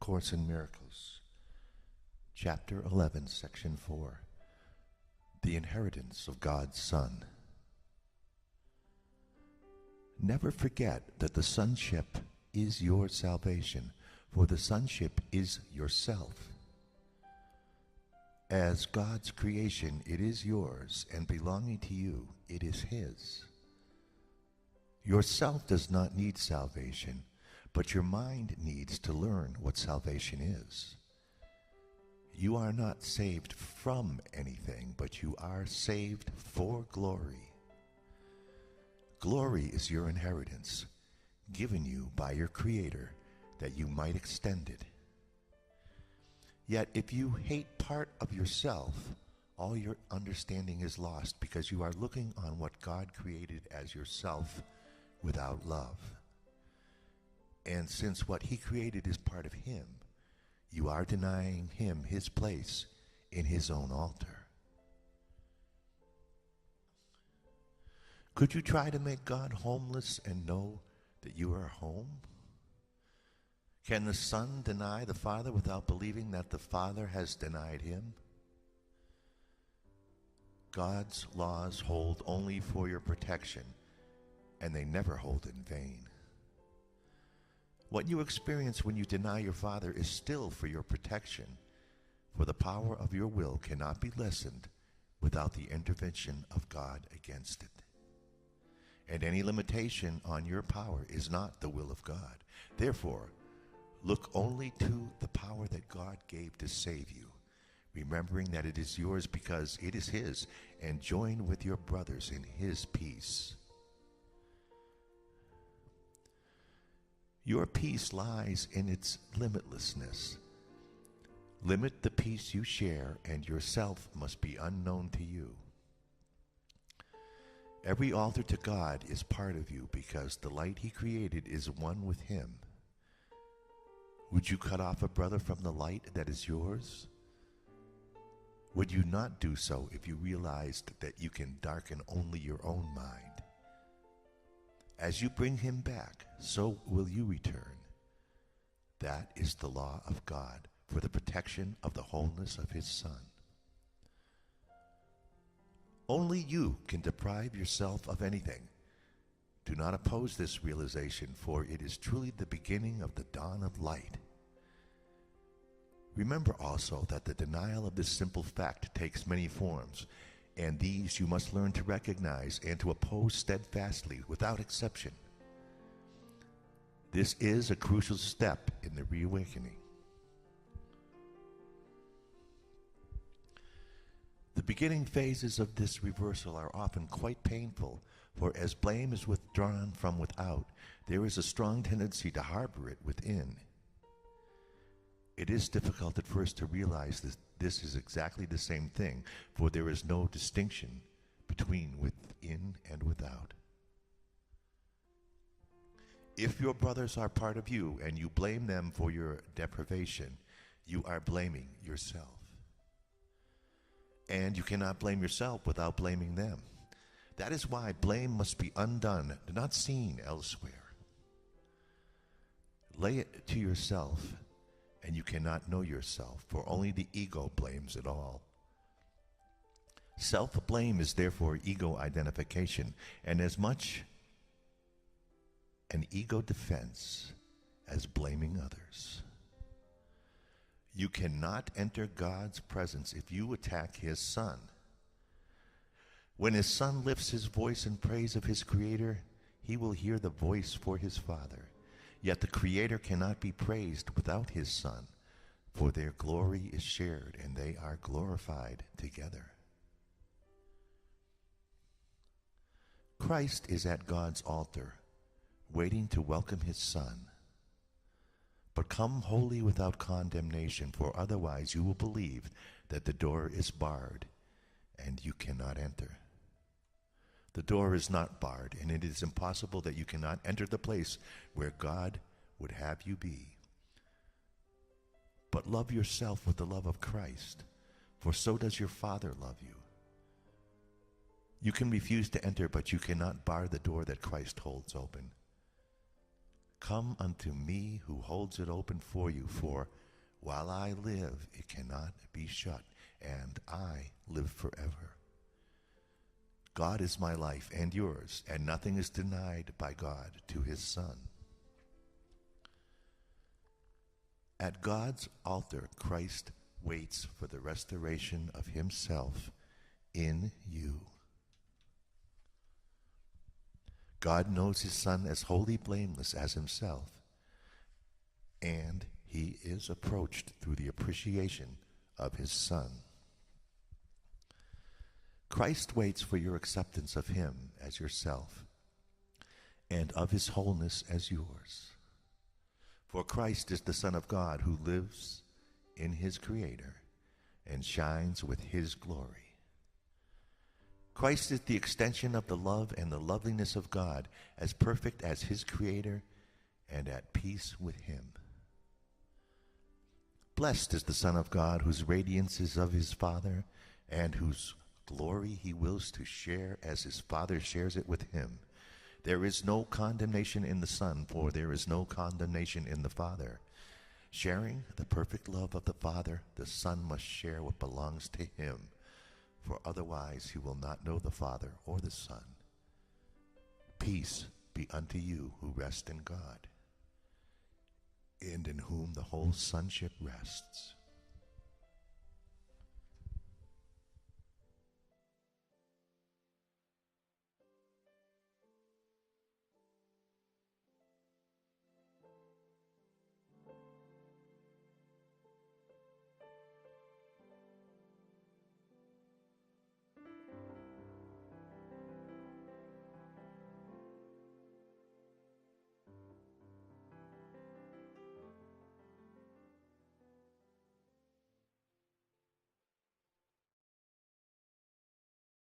Course in Miracles, Chapter 11, Section 4, The Inheritance of God's Son. Never forget that the sonship is your salvation, for the sonship is yourself. As God's creation, it is yours, and belonging to you, it is His. Yourself does not need salvation, but your mind needs to learn what salvation is. You are not saved from anything, but you are saved for glory. Glory is your inheritance, given you by your Creator, that you might extend it. Yet if you hate part of yourself, all your understanding is lost, because you are looking on what God created as yourself without love. And since what He created is part of Him, you are denying Him His place in His own altar. Could you try to make God homeless and know that you are home? Can the Son deny the Father without believing that the Father has denied Him? God's laws hold only for your protection, and they never hold in vain. What you experience when you deny your Father is still for your protection, for the power of your will cannot be lessened without the intervention of God against it. And any limitation on your power is not the will of God. Therefore, look only to the power that God gave to save you, remembering that it is yours because it is His, and join with your brothers in His peace. Your peace lies in its limitlessness. Limit the peace you share, and yourself must be unknown to you. Every altar to God is part of you, because the light He created is one with Him. Would you cut off a brother from the light that is yours? Would you not do so if you realized that you can darken only your own mind? As you bring him back, so will you return. That is the law of God for the protection of the wholeness of His Son. Only you can deprive yourself of anything. Do not oppose this realization, for it is truly the beginning of the dawn of light. Remember also that the denial of this simple fact takes many forms, and these you must learn to recognize and to oppose steadfastly without exception. This is a crucial step in the reawakening. The beginning phases of this reversal are often quite painful, for as blame is withdrawn from without, there is a strong tendency to harbor it within. It is difficult at first to realize that this is exactly the same thing, for there is no distinction between within and without. If your brothers are part of you and you blame them for your deprivation, you are blaming yourself. And you cannot blame yourself without blaming them. That is why blame must be undone, not seen elsewhere. Lay it to yourself, and you cannot know yourself, for only the ego blames it all. Self-blame is therefore ego identification, and as much an ego defense as blaming others. You cannot enter God's presence if you attack His Son. When His Son lifts His voice in praise of His Creator, He will hear the voice for His Father. Yet the Creator cannot be praised without His Son, for their glory is shared, and they are glorified together. Christ is at God's altar, waiting to welcome His Son. But come wholly without condemnation, for otherwise you will believe that the door is barred, and you cannot enter. The door is not barred, and it is impossible that you cannot enter the place where God would have you be. But love yourself with the love of Christ, for so does your Father love you. You can refuse to enter, but you cannot bar the door that Christ holds open. Come unto me who holds it open for you, for while I live, it cannot be shut, and I live forever. God is my life and yours, and nothing is denied by God to his Son. At God's altar, Christ waits for the restoration of himself in you. God knows his Son as wholly blameless as himself, and he is approached through the appreciation of his Son. Christ waits for your acceptance of him as yourself, and of his wholeness as yours. For Christ is the Son of God who lives in his Creator and shines with his glory. Christ is the extension of the love and the loveliness of God, as perfect as his Creator and at peace with him. Blessed is the Son of God, whose radiance is of his Father, and whose glory he wills to share as his Father shares it with him. There is no condemnation in the Son, for there is no condemnation in the Father. Sharing the perfect love of the Father, the Son must share what belongs to him, for otherwise he will not know the Father or the Son. Peace be unto you who rest in God, and in whom the whole sonship rests.